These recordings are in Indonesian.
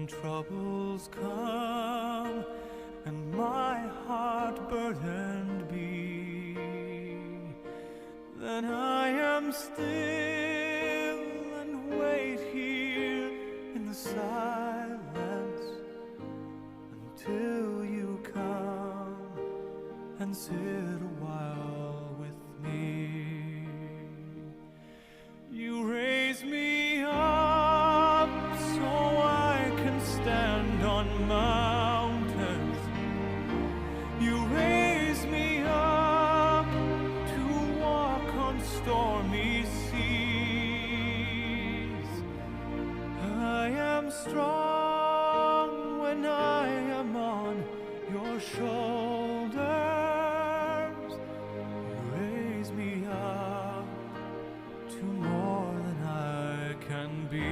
troubles come and my heart burdened be, then I am still and wait here in the silence until you come and sit a while with me. You raise me up so I can stand on mountains. You raise me up to walk on stormy seas. I am strong when I am on your shoulders. You raise me up to more than I can be.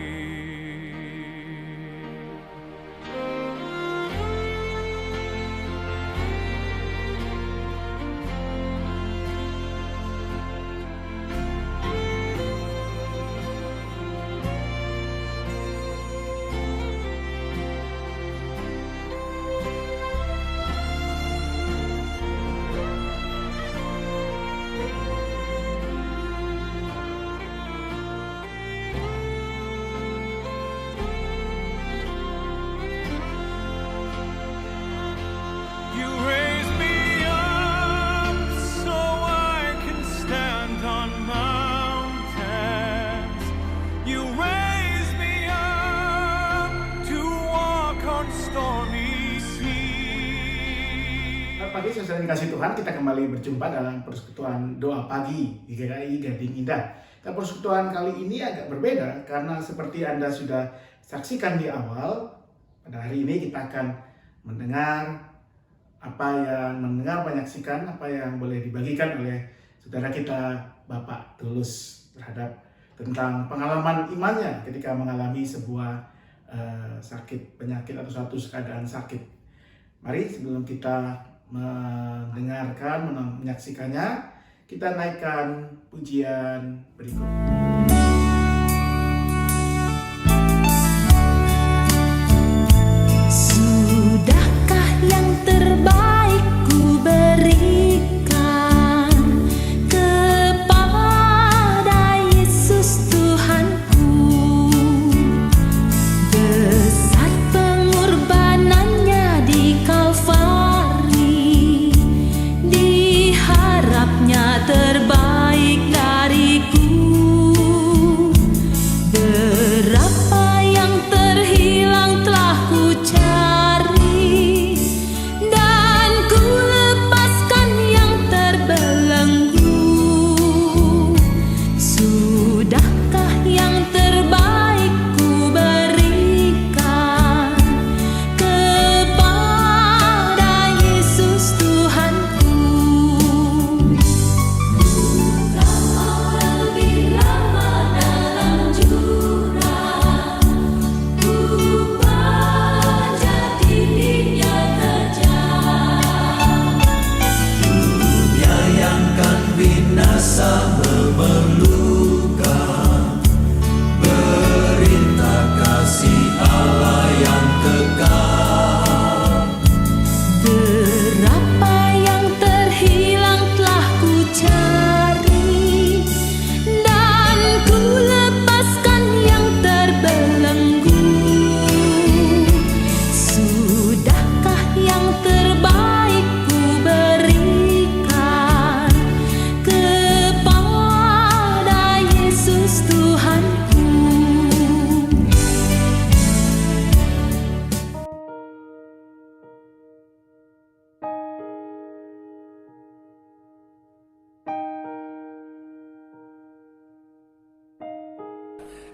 You raise me up so I can stand on mountains. You raise me up to walk on stormy seas. Selamat pagi saudara yang dikasih Tuhan, kita kembali berjumpa dalam persekutuan doa pagi di GKI Gading Indah. Dan persekutuan kali ini agak berbeda karena seperti Anda sudah saksikan di awal, pada hari ini kita akan mendengar menyaksikan apa yang boleh dibagikan oleh saudara kita Bapak Tulus terhadap tentang pengalaman imannya ketika mengalami sebuah sakit, penyakit atau suatu keadaan sakit. Mari sebelum kita mendengarkan, menyaksikannya, kita naikkan pujian berikut. Sudahkah yang terbaik ku berikan kepada Yesus Tuhanku? Besar pengorbanannya di Kalvari, diharapnya terbaik dariku. Berapa yang terhilang telah ku cari, dan ku lepaskan yang terbelenggu. Sudahkah yang terbaik ku berikan kepada Yesus Tuhanku? Kau lebih lama dalam jurang, ku pajak dirinya kejam. Menyayangkan binasa memerlukan perintah kasih Allah yang kekal. Berapa yang terhilang telah ku cari, dan ku lepaskan yang terbelenggu. Sudahkah yang terbaik ku berikan kepada Yesus Tuhanku?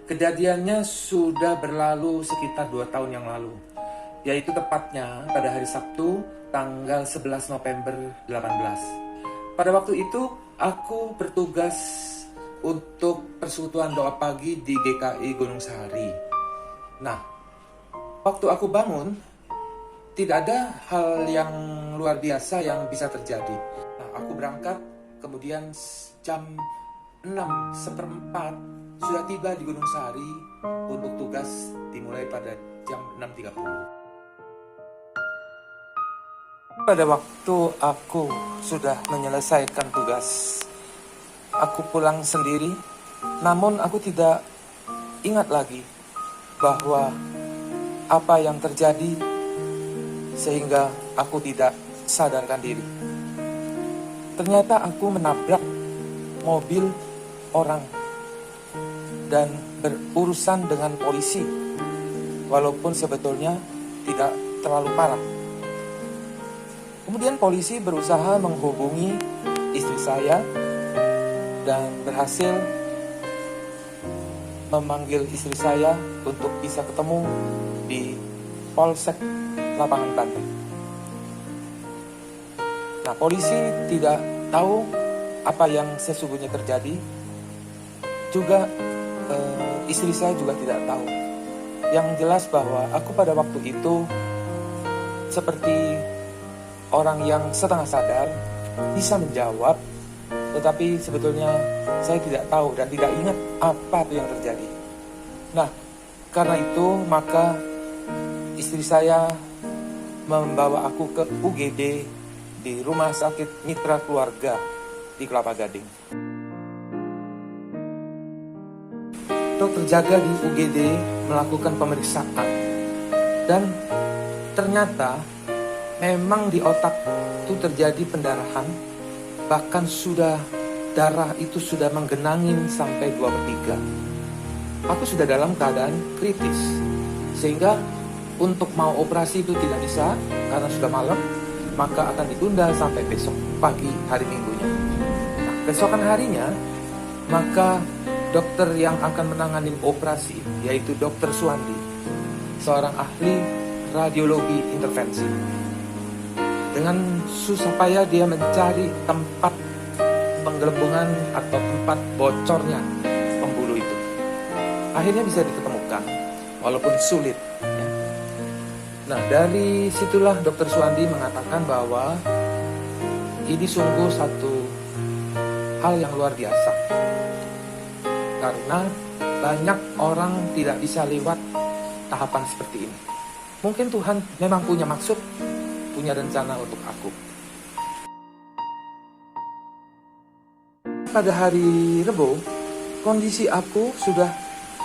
Kejadiannya sudah berlalu sekitar 2 tahun yang lalu, yaitu tepatnya pada hari Sabtu tanggal 11 November 18. Pada waktu itu aku bertugas untuk persekutuan doa pagi di GKI Gunung Sahari. Nah, waktu aku bangun, tidak ada hal yang luar biasa yang bisa terjadi. Nah, aku berangkat, kemudian jam 6:15 sudah tiba di Gunung Sahari untuk tugas dimulai pada jam 6.30. Pada waktu aku sudah menyelesaikan tugas, aku pulang sendiri, namun aku tidak ingat lagi bahwa apa yang terjadi sehingga aku tidak sadarkan diri. Ternyata aku menabrak mobil orang dan berurusan dengan polisi, walaupun sebetulnya tidak terlalu parah. Kemudian polisi berusaha menghubungi istri saya dan berhasil memanggil istri saya untuk bisa ketemu di Polsek Lapangan Banteng. Nah, polisi tidak tahu apa yang sesungguhnya terjadi. Juga istri saya juga tidak tahu. Yang jelas bahwa aku pada waktu itu seperti orang yang setengah sadar, bisa menjawab, tetapi sebetulnya saya tidak tahu dan tidak ingat apa yang terjadi. Nah, karena itu maka istri saya membawa aku ke UGD di Rumah Sakit Mitra Keluarga di Kelapa Gading. Dokter jaga di UGD melakukan pemeriksaan dan ternyata memang di otak itu terjadi pendarahan, bahkan darah itu sudah menggenangi sampai 2/3. Aku sudah dalam keadaan kritis, sehingga untuk mau operasi itu tidak bisa karena sudah malam, maka akan ditunda sampai besok pagi hari Minggunya. Nah, keesokan harinya, maka dokter yang akan menangani operasi, yaitu Dokter Suwandi, seorang ahli radiologi intervensi. Dengan susah payah dia mencari tempat penggelembungan atau tempat bocornya pembuluh itu. Akhirnya bisa diketemukan, walaupun sulit. Ya. Nah, dari situlah Dokter Suwandi mengatakan bahwa ini sungguh satu hal yang luar biasa. Karena banyak orang tidak bisa lewat tahapan seperti ini. Mungkin Tuhan memang punya maksud, punya rencana untuk aku. Pada hari Rebo, kondisi aku sudah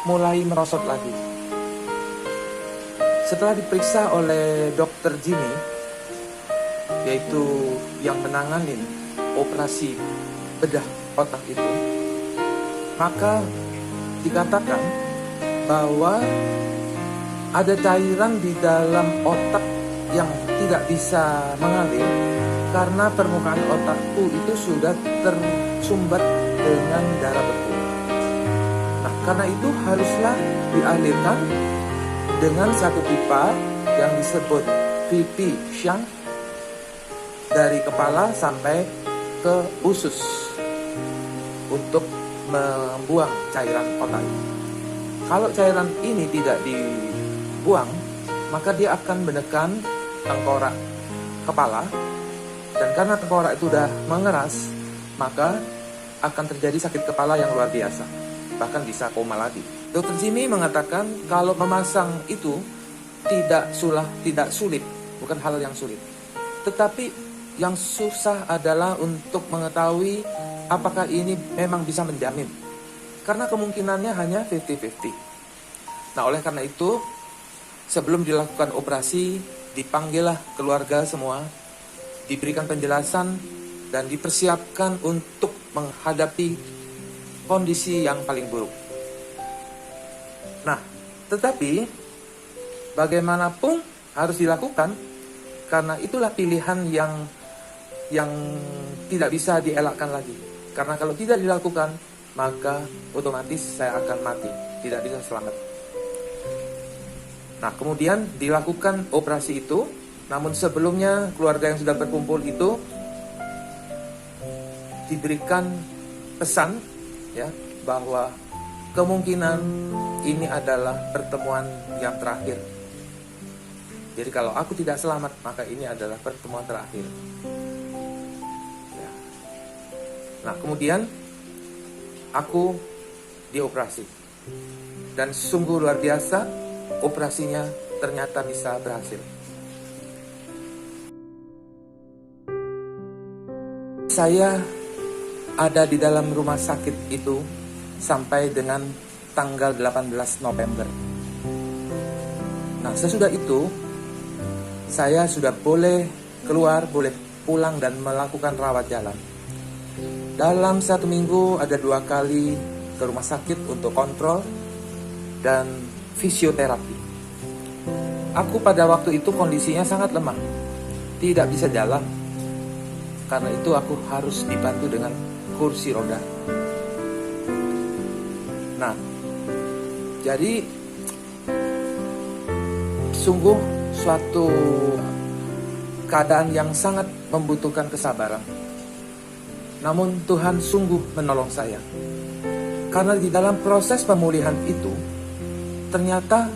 mulai merosot lagi. Setelah diperiksa oleh Dokter Jimmy, yaitu yang menangani operasi bedah otak itu, maka dikatakan bahwa ada cairan di dalam otak yang tidak bisa mengalir karena permukaan otakku itu sudah tersumbat dengan darah beku. Nah, karena itu haruslah dialirkan dengan satu pipa yang disebut VP shunt dari kepala sampai ke usus untuk membuang cairan otak. Kalau cairan ini tidak dibuang, maka dia akan menekan tengkorak kepala, dan karena tengkorak itu sudah mengeras, maka akan terjadi sakit kepala yang luar biasa, bahkan bisa koma lagi. Dokter Jimmy mengatakan kalau memasang itu tidak sulit, bukan hal yang sulit, tetapi yang susah adalah untuk mengetahui apakah ini memang bisa menjamin, karena kemungkinannya hanya 50-50. Nah, oleh karena itu, sebelum dilakukan operasi, dipanggillah keluarga semua, diberikan penjelasan, dan dipersiapkan untuk menghadapi kondisi yang paling buruk. Nah, tetapi bagaimanapun harus dilakukan, karena itulah pilihan yang tidak bisa dielakkan lagi. Karena kalau tidak dilakukan, maka otomatis saya akan mati, tidak bisa selamat. Nah, kemudian dilakukan operasi itu, namun sebelumnya keluarga yang sudah berkumpul itu diberikan pesan, ya, bahwa kemungkinan ini adalah pertemuan yang terakhir. Jadi kalau aku tidak selamat, maka ini adalah pertemuan terakhir. Ya. Nah, kemudian aku dioperasi, dan sungguh luar biasa. Operasinya ternyata bisa berhasil. Saya ada di dalam rumah sakit itu sampai dengan tanggal 18 November. Nah, sesudah itu saya sudah boleh keluar, boleh pulang dan melakukan rawat jalan. Dalam 1 minggu ada 2 kali ke rumah sakit untuk kontrol dan fisioterapi. Aku pada waktu itu kondisinya sangat lemah, tidak bisa jalan. Karena itu aku harus dibantu dengan kursi roda. Nah, jadi sungguh suatu keadaan yang sangat membutuhkan kesabaran. Namun Tuhan sungguh menolong saya. Karena di dalam proses pemulihan itu, ternyata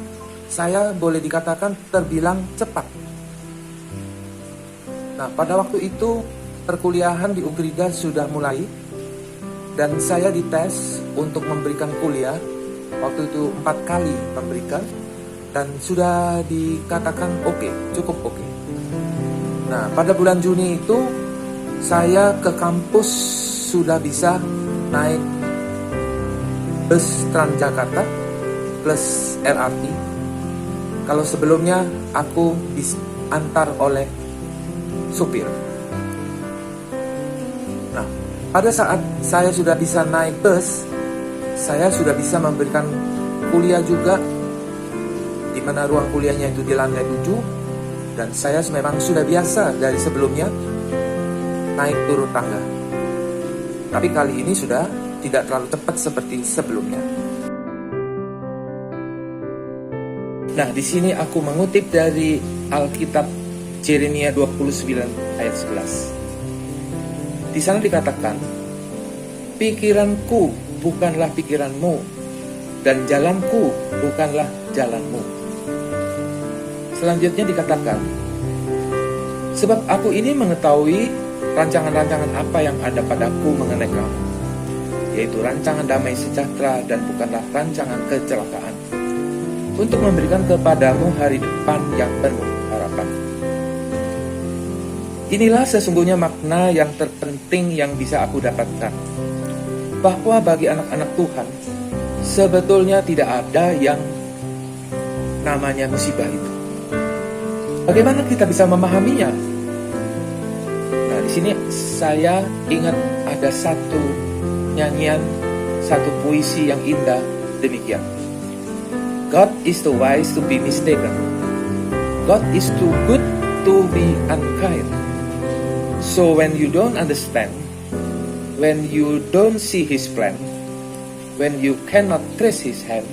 saya boleh dikatakan terbilang cepat. Nah, pada waktu itu perkuliahan di Ugrida sudah mulai dan saya dites untuk memberikan kuliah. Waktu itu 4 kali memberikan dan sudah dikatakan oke, cukup oke. Nah, pada bulan Juni itu saya ke kampus sudah bisa naik bus Transjakarta plus LRT. Kalau sebelumnya aku diantar oleh supir. Nah, pada saat saya sudah bisa naik bus, saya sudah bisa memberikan kuliah juga, di mana ruang kuliahnya itu di lantai 7, dan saya memang sudah biasa dari sebelumnya naik turun tangga. Tapi kali ini sudah tidak terlalu cepat seperti sebelumnya. Nah, di sini aku mengutip dari Alkitab Yeremia 29 ayat 11. Di sana dikatakan, pikiranku bukanlah pikiranmu, dan jalanku bukanlah jalanmu. Selanjutnya dikatakan, sebab aku ini mengetahui rancangan-rancangan apa yang ada padaku mengenai kamu, yaitu rancangan damai sejahtera dan bukanlah rancangan kecelakaan, untuk memberikan kepadamu hari depan yang penuh harapan. Inilah sesungguhnya makna yang terpenting yang bisa aku dapatkan, bahwa bagi anak-anak Tuhan sebetulnya tidak ada yang namanya musibah itu. Bagaimana kita bisa memahaminya? Nah, di sini saya ingat ada satu nyanyian, satu puisi yang indah demikian. God is too wise to be mistaken. God is too good to be unkind. So when you don't understand, when you don't see His plan, when you cannot trace His hand,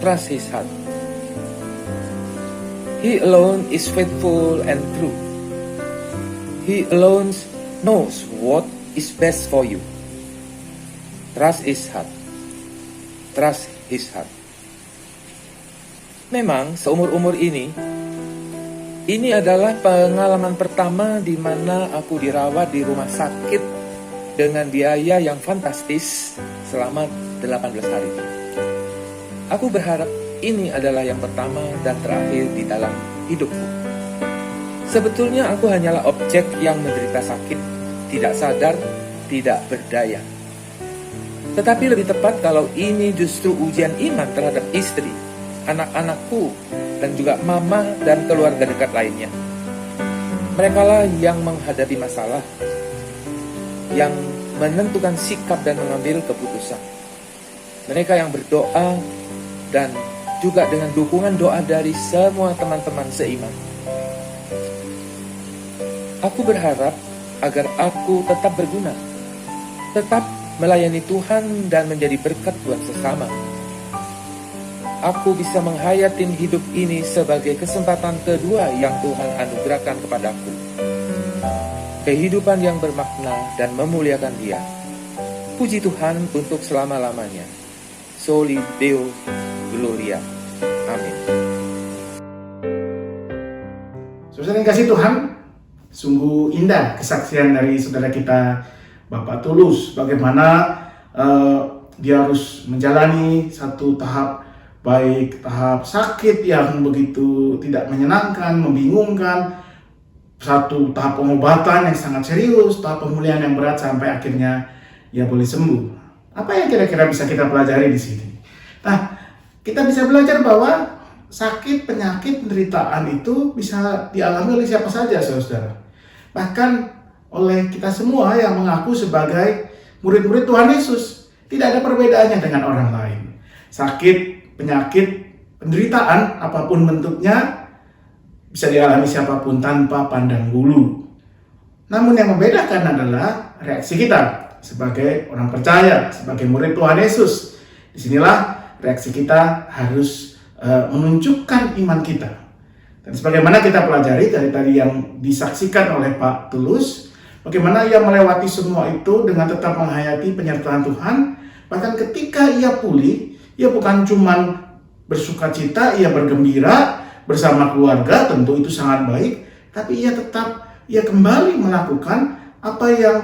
trust His heart. He alone is faithful and true. He alone knows what is best for you. Trust His heart. Trust His heart. Memang seumur-umur ini adalah pengalaman pertama di mana aku dirawat di rumah sakit dengan biaya yang fantastis selama 18 hari. Aku berharap ini adalah yang pertama dan terakhir di dalam hidupku. Sebetulnya aku hanyalah objek yang menderita sakit, tidak sadar, tidak berdaya. Tetapi lebih tepat kalau ini justru ujian iman terhadap istri, anak-anakku, dan juga mama dan keluarga dekat lainnya. Merekalah yang menghadapi masalah, yang menentukan sikap dan mengambil keputusan. Mereka yang berdoa dan juga dengan dukungan doa dari semua teman-teman seiman. Aku berharap agar aku tetap berguna, tetap melayani Tuhan dan menjadi berkat buat sesama. Aku bisa menghayatin hidup ini sebagai kesempatan kedua yang Tuhan anugerahkan kepadaku. Kehidupan yang bermakna dan memuliakan Dia. Puji Tuhan untuk selama-lamanya. Soli Deo Gloria. Amin. Saudara yang kasih Tuhan, sungguh indah kesaksian dari saudara kita Bapak Tulus. Bagaimana dia harus menjalani satu tahap baik tahap sakit yang begitu tidak menyenangkan, membingungkan, satu tahap pengobatan yang sangat serius, tahap pemulihan yang berat sampai akhirnya ia boleh sembuh. Apa yang kira-kira bisa kita pelajari di sini? Nah, kita bisa belajar bahwa sakit, penyakit, penderitaan itu bisa dialami oleh siapa saja, saudara. Bahkan oleh kita semua yang mengaku sebagai murid-murid Tuhan Yesus. Tidak ada perbedaannya dengan orang lain. Sakit, penyakit, penderitaan, apapun bentuknya, bisa dialami siapapun tanpa pandang bulu. Namun yang membedakan adalah reaksi kita sebagai orang percaya, sebagai murid Tuhan Yesus. Disinilah reaksi kita harus menunjukkan iman kita. Dan sebagaimana kita pelajari dari tadi yang disaksikan oleh Pak Tulus, bagaimana ia melewati semua itu dengan tetap menghayati penyertaan Tuhan. Bahkan ketika ia pulih, ia bukan cuma bersukacita, ia bergembira bersama keluarga, tentu itu sangat baik, tapi ia kembali melakukan apa yang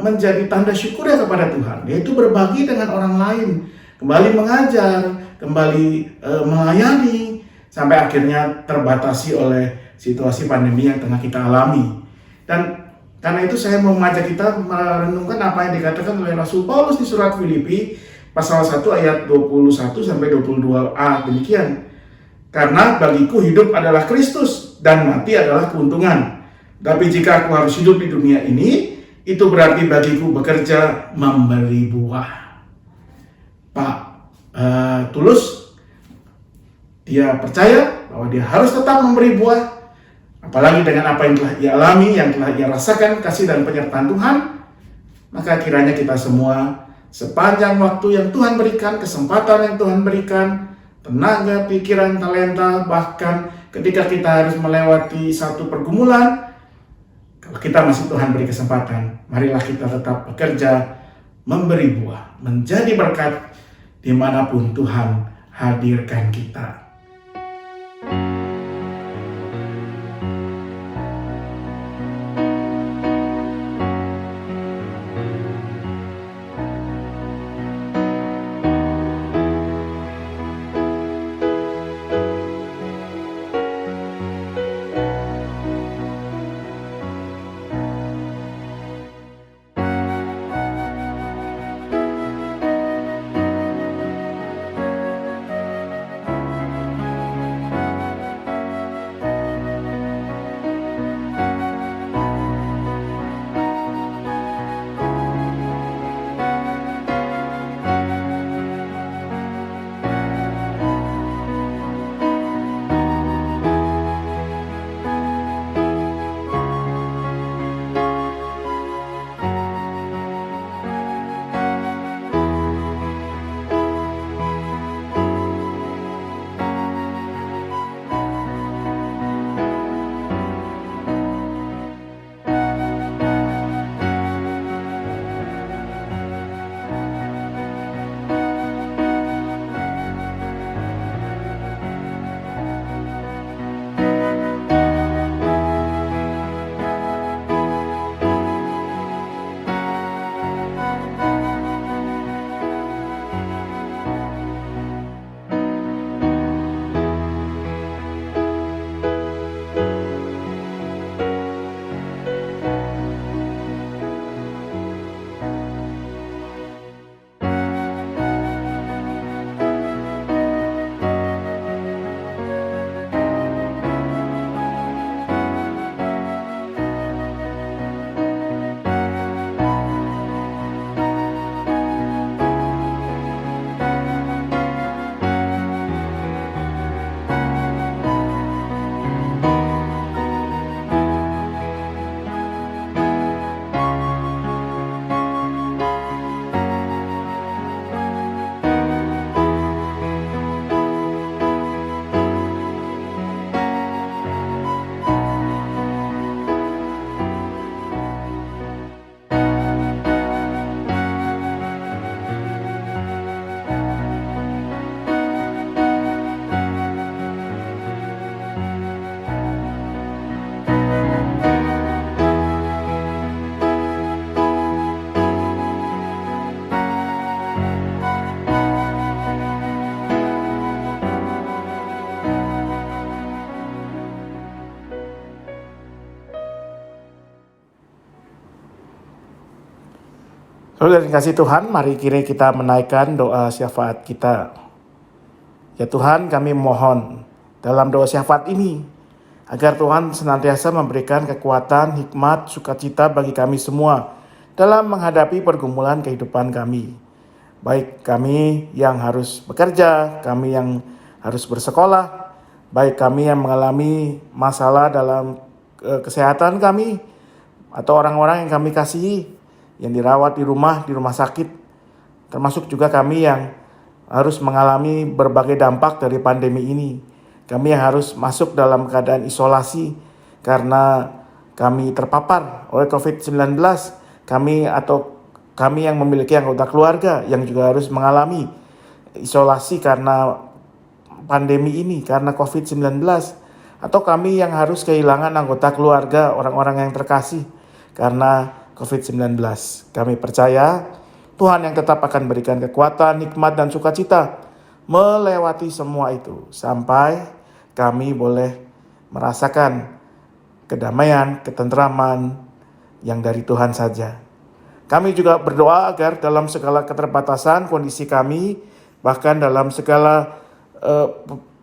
menjadi tanda syukurnya kepada Tuhan, yaitu berbagi dengan orang lain, kembali mengajar, kembali melayani, sampai akhirnya terbatasi oleh situasi pandemi yang tengah kita alami. Dan karena itu saya mau mengajak kita merenungkan apa yang dikatakan oleh Rasul Paulus di surat Filipi pasal 1 ayat 21 sampai 22a, demikian. Karena bagiku hidup adalah Kristus dan mati adalah keuntungan. Tapi jika aku harus hidup di dunia ini, itu berarti bagiku bekerja memberi buah. Pak Tulus, dia percaya bahwa dia harus tetap memberi buah. Apalagi dengan apa yang telah ia alami, yang telah ia rasakan, kasih dan penyertaan Tuhan, maka kiranya kita semua sepanjang waktu yang Tuhan berikan, kesempatan yang Tuhan berikan, tenaga, pikiran, talenta, bahkan ketika kita harus melewati satu pergumulan, kalau kita masih Tuhan beri kesempatan, marilah kita tetap bekerja, memberi buah, menjadi berkat dimanapun Tuhan hadirkan kita. Saudara yang kasih Tuhan, mari kita menaikkan doa syafaat kita. Ya Tuhan, kami mohon dalam doa syafaat ini, agar Tuhan senantiasa memberikan kekuatan, hikmat, sukacita bagi kami semua dalam menghadapi pergumulan kehidupan kami. Baik kami yang harus bekerja, kami yang harus bersekolah, baik kami yang mengalami masalah dalam kesehatan kami, atau orang-orang yang kami kasihi, yang dirawat di rumah sakit, termasuk juga kami yang harus mengalami berbagai dampak dari pandemi ini. Kami yang harus masuk dalam keadaan isolasi karena kami terpapar oleh COVID-19. Kami yang memiliki anggota keluarga yang juga harus mengalami isolasi karena pandemi ini, karena COVID-19. Atau kami yang harus kehilangan anggota keluarga, orang-orang yang terkasih karena COVID-19. Kami percaya Tuhan yang tetap akan berikan kekuatan, nikmat, dan sukacita melewati semua itu sampai kami boleh merasakan kedamaian, ketentraman yang dari Tuhan saja. Kami juga berdoa agar dalam segala keterbatasan kondisi kami, bahkan dalam segala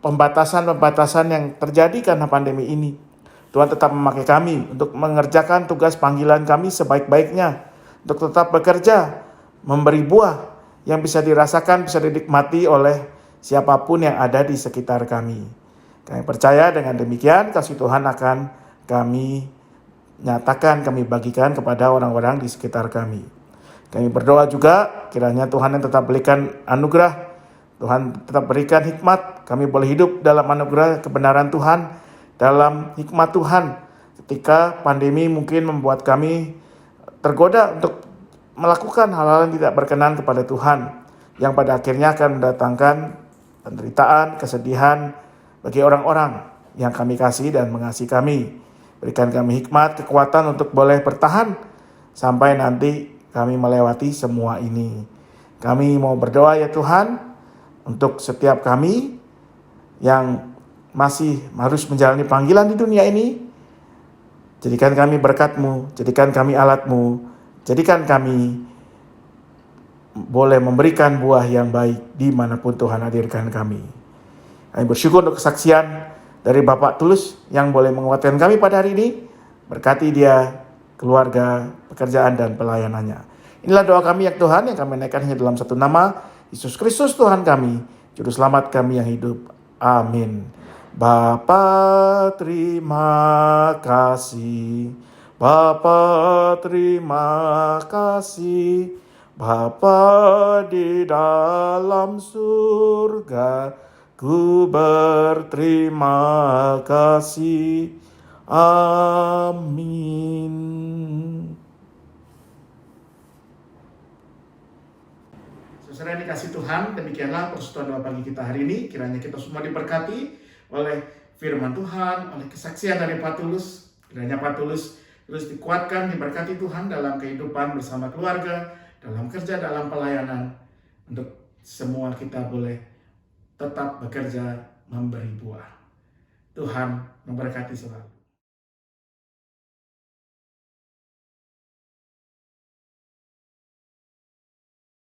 pembatasan-pembatasan yang terjadi karena pandemi ini, Tuhan tetap memakai kami untuk mengerjakan tugas panggilan kami sebaik-baiknya, untuk tetap bekerja, memberi buah yang bisa dirasakan, bisa dinikmati oleh siapapun yang ada di sekitar kami. Kami percaya dengan demikian kasih Tuhan akan kami nyatakan, kami bagikan kepada orang-orang di sekitar kami. Kami berdoa juga kiranya Tuhan yang tetap berikan anugerah, Tuhan tetap berikan hikmat, kami boleh hidup dalam anugerah kebenaran Tuhan, dalam hikmat Tuhan. Ketika pandemi mungkin membuat kami tergoda untuk melakukan hal-hal yang tidak berkenan kepada Tuhan, yang pada akhirnya akan mendatangkan penderitaan, kesedihan bagi orang-orang yang kami kasih dan mengasihi kami. Berikan kami hikmat, kekuatan untuk boleh bertahan sampai nanti kami melewati semua ini. Kami mau berdoa ya Tuhan untuk setiap kami yang masih harus menjalani panggilan di dunia ini. Jadikan kami berkat-Mu, jadikan kami alat-Mu, jadikan kami boleh memberikan buah yang baik dimanapun Tuhan hadirkan kami. Kami bersyukur untuk kesaksian dari Bapak Tulus yang boleh menguatkan kami pada hari ini. Berkati dia, keluarga, pekerjaan, dan pelayanannya. Inilah doa kami ya Tuhan yang kami naikkan hanya dalam satu nama, Yesus Kristus Tuhan kami, Juru Selamat kami yang hidup. Amin. Bapa terima kasih, Bapa terima kasih, Bapa di dalam surga, ku berterima kasih. Amin. Saudara yang dikasih Tuhan, demikianlah persekutuan doa pagi kita hari ini. Kiranya kita semua diberkati oleh firman Tuhan, oleh kesaksian dari Pak Tulus. Kiranya Pak Tulus terus dikuatkan, diberkati Tuhan dalam kehidupan bersama keluarga, dalam kerja, dalam pelayanan. Untuk semua kita boleh tetap bekerja, memberi buah. Tuhan memberkati selalu.